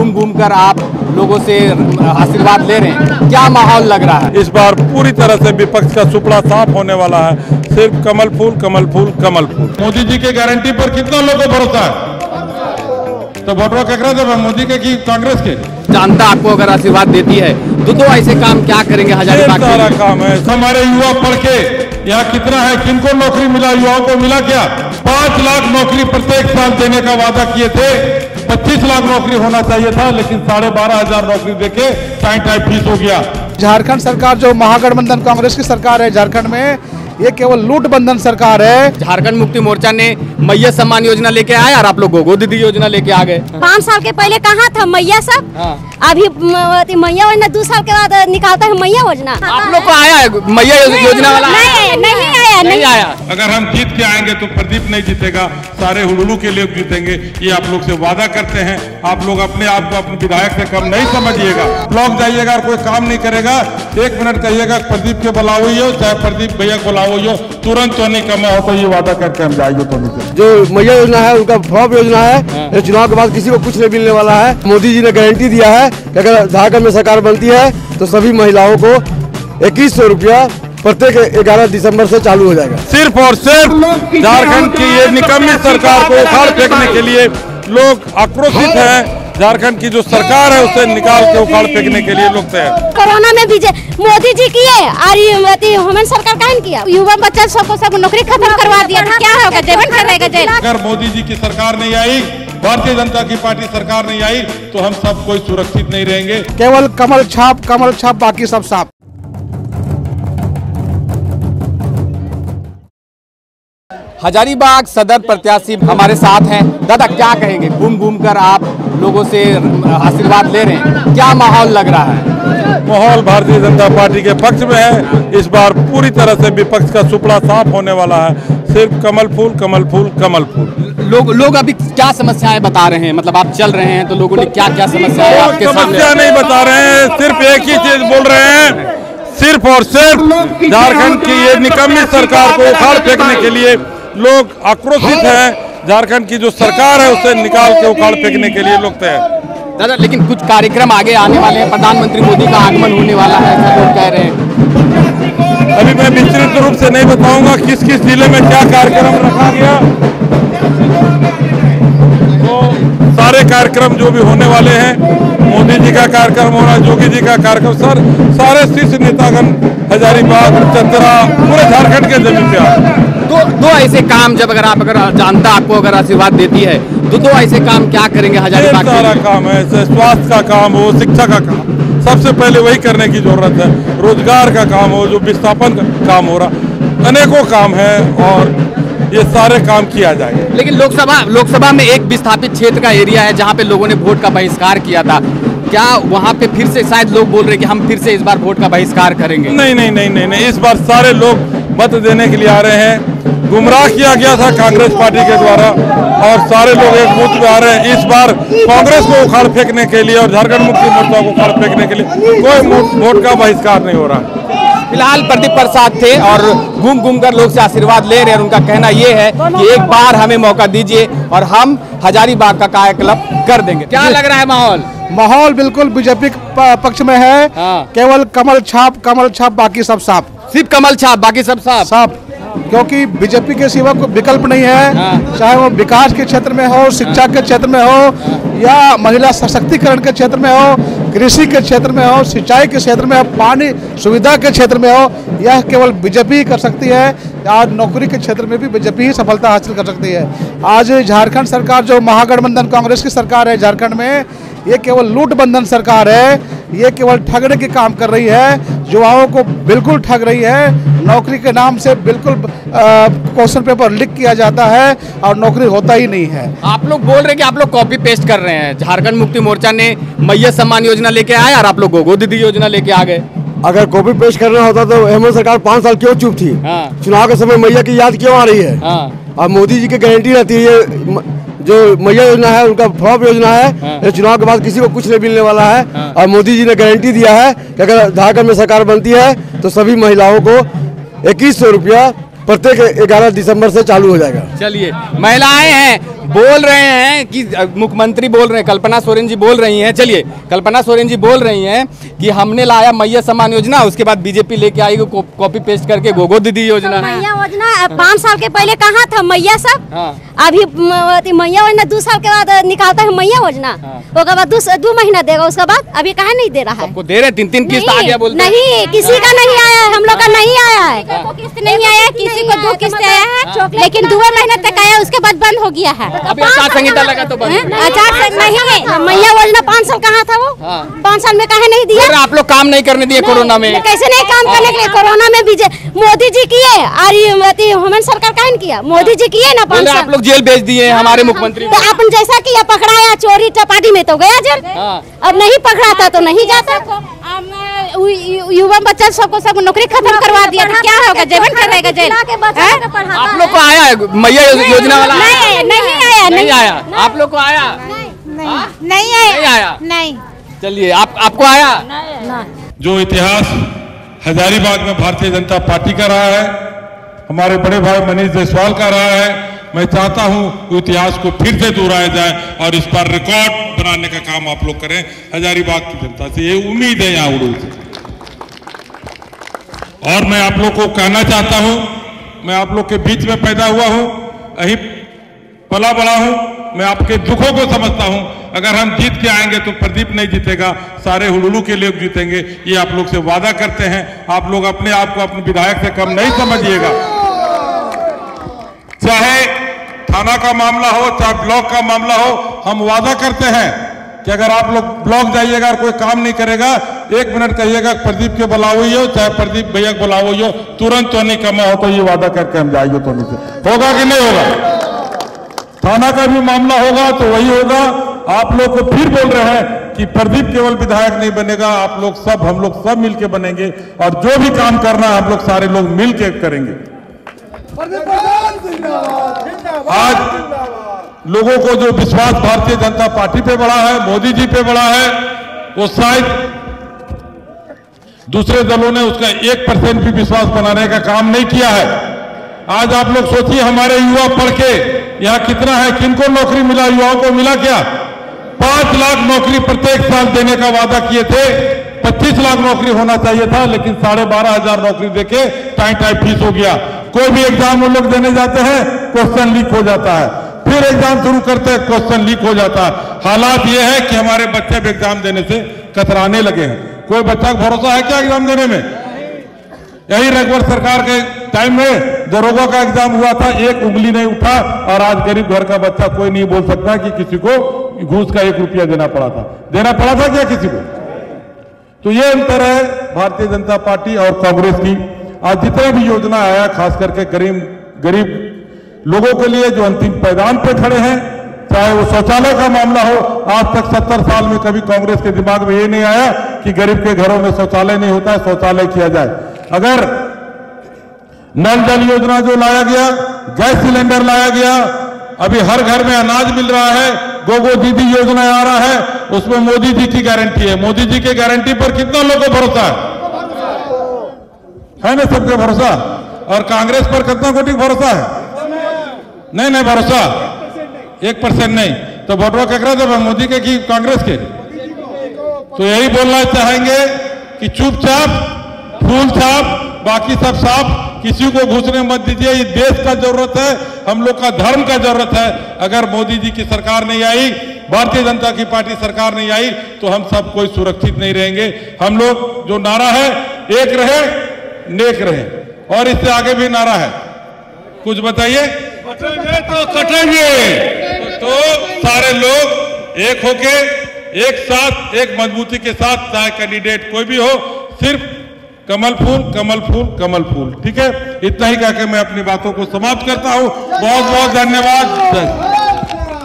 घूम घूम कर आप लोगों से आशीर्वाद ले रहे हैं, क्या माहौल लग रहा है? इस बार पूरी तरह से विपक्ष का सुपड़ा साफ होने वाला है। सिर्फ कमल फूल कमल फूल कमल फूल। मोदी जी के गारंटी पर कितना लोगों को भरोसा है? तो वोटवा केकरा देवे, मोदी के कि कांग्रेस के? जनता आपको अगर आशीर्वाद देती है तो ऐसे काम क्या करेंगे? हजारीबाग सारा काम है। हमारे युवा पढ़ के यहाँ कितना है, किनको नौकरी मिला, युवाओं को मिला क्या? 5 लाख नौकरी प्रत्येक साल देने का वादा किए थे। 25 लाख नौकरी होना चाहिए था, लेकिन 12,500 नौकरी देके टाइम फीस हो गया। झारखंड सरकार जो महागठबंधन कांग्रेस की सरकार है झारखंड में, ये केवल लूट बंधन सरकार है। झारखंड मुक्ति मोर्चा ने मैया सम्मान योजना लेके आया और आप लोग गोगो दीदी योजना लेके आ गए। 5 साल के पहले कहाँ था मैया सब? अभी मैया योजना 2 साल के बाद निकालता है मैया योजना। आप लोग को आया है मैया योजना वाला? नहीं आया। अगर हम जीत के आएंगे तो प्रदीप नहीं जीतेगा, सारे हुडुलू के लोग जीतेंगे, ये आप लोग से वादा करते हैं। आप लोग अपने आप को अपने विधायक से कम नहीं समझिएगा। ब्लॉक जाइएगा और कोई काम नहीं करेगा, 1 मिनट कहिएगा प्रदीप के बुलाओ हो, चाहे प्रदीप भैया को बुलाओ हो, तुरंत तो नहीं कमा हो, तो ये वादा करके हम जाएंगे। तो जो मैया योजना है उनका फ्लॉप योजना है। चुनाव के बाद किसी को कुछ नहीं मिलने वाला है। मोदी जी ने गारंटी दिया है कि अगर झारखंड में सरकार बनती है तो सभी महिलाओं को 2100 रुपया प्रत्येक 11 दिसंबर से चालू हो जाएगा। सिर्फ और सिर्फ झारखंड की ये निकम्मी सरकार को उखाड़ फेंकने के लिए लोग आक्रोशित हैं। झारखंड की जो सरकार है उसे निकाल के उखाड़ फेंकने के लिए लोग तैयार। कोरोना में भी मोदी जी किए और ह्यूमन सरकार का किया, युवा बच्चा सबको सब नौकरी खत्म करवा दिया था। क्या होगा? जेवन करेगा जेल। अगर मोदी जी की सरकार नहीं आई, भारतीय जनता की पार्टी सरकार नहीं आई, तो हम सब कोई सुरक्षित नहीं रहेंगे। केवल कमल छाप बाकी सब साफ। हजारीबाग सदर प्रत्याशी हमारे साथ हैं। दादा क्या कहेंगे? घूम घूम कर आप लोगों से आशीर्वाद ले रहे हैं, क्या माहौल लग रहा है? माहौल भारतीय जनता पार्टी के पक्ष में है। इस बार पूरी तरह से विपक्ष का सुपड़ा साफ होने वाला है। सिर्फ कमल फूल कमल फूल कमल फूल। लोग अभी क्या समस्याएं बता रहे हैं? मतलब आप चल रहे हैं तो लोगों ने क्या क्या समस्याएं आपके सामने? समस्या नहीं बता रहे हैं, सिर्फ एक ही चीज बोल रहे हैं। सिर्फ और सिर्फ झारखंड की ये निकम्मी सरकार को उखाड़ फेंकने के लिए लोग आक्रोशित हैं। झारखंड की जो सरकार है उसे निकाल के उखाड़ फेंकने के लिए लोग तैयार। दादा लेकिन कुछ कार्यक्रम आगे आने वाले हैं, प्रधानमंत्री मोदी का आगमन होने वाला है, ऐसा लोग कह रहे हैं। अभी मैं विस्तृत रूप से नहीं बताऊंगा किस किस जिले में क्या कार्यक्रम रखा गया। तो सारे कार्यक्रम जो भी होने वाले हैं, मोदी जी का कार्यक्रम हो रहा है, योगी जी का कार्यक्रम, सारे शीर्ष नेतागण हजारीबाग चतरा पूरे झारखंड के जमीन पे आ दो ऐसे काम जब अगर जनता आपको अगर आशीर्वाद देती है तो ऐसे काम क्या करेंगे? हजारीबाग सारा काम है, स्वास्थ्य का काम हो, शिक्षा का काम, सबसे पहले वही करने की जरूरत है। रोजगार का काम हो, जो विस्थापन का काम हो रहा, अनेकों काम है और ये सारे काम किया जाएगा। लेकिन लोकसभा में एक विस्थापित क्षेत्र का एरिया है जहाँ पे लोगों ने वोट का बहिष्कार किया था। क्या वहाँ पे फिर से शायद लोग बोल रहे हैं कि हम फिर से इस बार वोट का बहिष्कार करेंगे? नहीं, इस बार सारे लोग मत देने के लिए आ रहे हैं। गुमराह किया गया था कांग्रेस पार्टी के द्वारा और सारे लोग एक बूथ पे आ रहे हैं। इस बार कांग्रेस को उखाड़ फेंकने के लिए और झारखंड मुक्ति मोर्चा को उखाड़ फेंकने के लिए कोई वोट का बहिष्कार नहीं हो रहा। फिलहाल प्रदीप प्रसाद थे और घूम घूम कर लोग से आशीर्वाद ले रहे हैं। उनका कहना ये है कि एक बार हमें मौका दीजिए और हम हजारीबाग का कायाकल्प कर देंगे। क्या लग रहा है माहौल? माहौल बिल्कुल बीजेपी पक्ष में है। केवल कमल छाप बाकी सब साफ। सिर्फ कमल छाप बाकी सब साफ, क्योंकि बीजेपी के सिवा कोई विकल्प नहीं है। चाहे वो विकास के क्षेत्र में हो, शिक्षा के क्षेत्र में हो, या महिला सशक्तिकरण के क्षेत्र में हो, कृषि के क्षेत्र में हो, सिंचाई के क्षेत्र में हो, पानी सुविधा के क्षेत्र में हो, यह केवल बीजेपी ही कर सकती है। आज नौकरी के क्षेत्र में भी बीजेपी ही सफलता हासिल कर सकती है। आज झारखंड सरकार जो महागठबंधन कांग्रेस की सरकार है झारखंड में, ये केवल लूट बंधन सरकार है। ये केवल ठगने के काम कर रही है, युवाओं को बिल्कुल ठग रही है। नौकरी के नाम से बिल्कुल क्वेश्चन पेपर लीक किया जाता है और नौकरी होता ही नहीं है। आप लोग बोल रहे हैं कि आप लोग कॉपी पेस्ट कर रहे हैं। झारखंड मुक्ति मोर्चा ने मैया सम्मान योजना लेके आया और आप लोग गोगो दीदी योजना लेके आ गए। अगर कॉपी पेश करना होता तो हेमंत सरकार 5 साल क्यों चुप थी? चुनाव के समय मैया की याद क्यों आ रही है? अब मोदी जी की गारंटी रहती है, जो मैया योजना है उनका फ्लॉप योजना है। चुनाव के बाद किसी को कुछ नहीं मिलने वाला है। और मोदी जी ने गारंटी दिया है कि अगर झारखंड में सरकार बनती है तो सभी महिलाओं को 2100 रुपया प्रत्येक 11 दिसंबर से चालू हो जाएगा। चलिए, महिलाएं हैं बोल रहे हैं कि मुख्यमंत्री बोल रहे हैं, कल्पना सोरेन जी बोल रही हैं, चलिए कल्पना सोरेन जी बोल रही हैं कि हमने लाया मैया सम्मान योजना, उसके बाद बीजेपी लेके आएगी कॉपी पेस्ट करके गोगो दीदी योजना। मैया योजना 5 साल के पहले कहाँ था मैया सब? अभी मैया योजना 2 साल के बाद निकालता है मैया योजना, उसके बाद 2 महीना देगा, उसके बाद अभी कहाँ नहीं दे रहा है? सबको दे रहे 3-3 किस्त आ गया बोलते हैं। नहीं, किसी का नहीं आया है, हम लोग का नहीं आया है, किस्त नहीं आया, किसी को 2 किस्त आया है, लेकिन 2 महीने तक आया, उसके बाद बंद हो गया है। अभी आचार संहिता लगा तो बंद। आचार संहिता नहीं, मैया योजना 5 साल कहाँ था वो? 5 साल में कहे नहीं दिया? आप लोग काम नहीं करने दिए कोरोना में? कैसे नहीं काम करने के लिए? कोरोना में भी मोदी जी किए और हेमंत सरकार का नहीं किया, मोदी जी किए ना 5 साल। आप लोग जेल भेज दिए हमारे मुख्यमंत्री तो अपन जैसा किया, पकड़ाया चोरी चपाटी में तो गया जेल, अब नहीं पकड़ाता तो नहीं जाता। युवा बच्चा सबको सब नौकरी खत्म करवा दिया, तो क्या होगा? जेबन करेगा जेल। आप लोग को आया मैया योजना वाला? नहीं आया। आप लोग को आया? नहीं आया। नहीं। चलिए आपको आया? जो इतिहास हजारीबाग में भारतीय जनता पार्टी का रहा है, हमारे बड़े भाई मनीष जायसवाल का रहा है, मैं चाहता हूं इतिहास को फिर से दोहराया जाए और इस पर रिकॉर्ड बनाने का काम आप लोग करें। हजारीबाग की जनता से ये उम्मीद है यहाँ उड़ू से। और मैं आप लोग को कहना चाहता हूं, मैं आप लोग के बीच में पैदा हुआ हूं, यही पला बड़ा हूं, मैं आपके दुखों को समझता हूं। अगर हम जीत के आएंगे तो प्रदीप नहीं जीतेगा, सारे हुडुलू के लोग जीतेंगे, ये आप लोग से वादा करते हैं। आप लोग अपने आप को अपने विधायक से कम नहीं समझिएगा। चाहे थाना का मामला हो, चाहे ब्लॉक का मामला हो, हम वादा करते हैं कि अगर आप लोग ब्लॉक जाइएगा और कोई काम नहीं करेगा, 1 मिनट कहिएगा प्रदीप के बुलाओ हो, चाहे प्रदीप भैया को बुलाओ हो, तुरंत तो नहीं कमा हो, तो ये वादा करके हम जाएंगे। तो नहीं से होगा कि नहीं होगा? थाना का भी मामला होगा तो वही होगा। आप लोग को फिर बोल रहे हैं कि प्रदीप केवल विधायक नहीं बनेगा, आप लोग सब, हम लोग सब मिलके बनेंगे और जो भी काम करना है हम लोग सारे लोग मिलके करेंगे। आज लोगों को जो विश्वास भारतीय जनता पार्टी पे बढ़ा है, मोदी जी पे बढ़ा है, वो शायद दूसरे दलों ने उसका 1% भी विश्वास बनाने का काम नहीं किया है। आज आप लोग सोचिए, हमारे युवा पढ़ के यहाँ कितना है, किनको नौकरी मिला? युवाओं को मिला क्या? 5 लाख नौकरी प्रत्येक साल देने का वादा किए थे, 25 लाख नौकरी होना चाहिए था, लेकिन 12,500 नौकरी देके टाइम फीस हो गया। कोई भी एग्जाम वो लोग देने जाते हैं, क्वेश्चन लीक हो जाता है, फिर एग्जाम शुरू करते हैं, क्वेश्चन लीक हो जाता है। हालात ये है कि हमारे बच्चे भी एग्जाम देने से कतराने लगे हैं। कोई बच्चा का भरोसा है क्या एग्जाम देने में? यही रघुवर सरकार के टाइम में दरोगा का एग्जाम हुआ था, एक उंगली नहीं उठा, और आज गरीब घर का बच्चा कोई नहीं बोल सकता कि किसी को घूस का 1 रुपया देना पड़ा था क्या किसी को? तो ये अंतर है भारतीय जनता पार्टी और कांग्रेस की। आज जितना भी योजना आया, खास करके गरीब लोगों के लिए जो अंतिम पैदान पे खड़े हैं, चाहे वो शौचालय का मामला हो, आज तक 70 साल में कभी कांग्रेस के दिमाग में ये नहीं आया कि गरीब के घरों में शौचालय नहीं होता है, शौचालय किया जाए। अगर नल जल योजना जो लाया गया, गैस सिलेंडर लाया गया, अभी हर घर में अनाज मिल रहा है, गोगो दीदी योजना आ रहा है, उसमें मोदी जी की गारंटी है। मोदी जी की गारंटी पर कितना लोगों को भरोसा है ना? सबके भरोसा। और कांग्रेस पर कितना कोटि भरोसा है? नहीं भरोसा 1% नहीं। तो वोटवा केकरा जब मोदी के कि कांग्रेस के? तो यही बोलना चाहेंगे कि चुपचाप फूल छाप, बाकी सब साफ, किसी को घुसने मत दीजिए। ये देश का जरूरत है, हम लोग का धर्म का जरूरत है। अगर मोदी जी की सरकार नहीं आई, भारतीय जनता की पार्टी सरकार नहीं आई, तो हम सब कोई सुरक्षित नहीं रहेंगे। हम लोग जो नारा है, एक रहे नेक रहे, और इससे आगे भी नारा है, कुछ बताइए। कटेंगे तो कटेंगे, तो सारे लोग एक होके, एक साथ, एक मजबूती के साथ, चाहे कैंडिडेट कोई भी हो, सिर्फ कमल फूल कमल फूल कमल फूल। ठीक है, इतना ही कहकर मैं अपनी बातों को समाप्त करता हूं। बहुत बहुत धन्यवाद।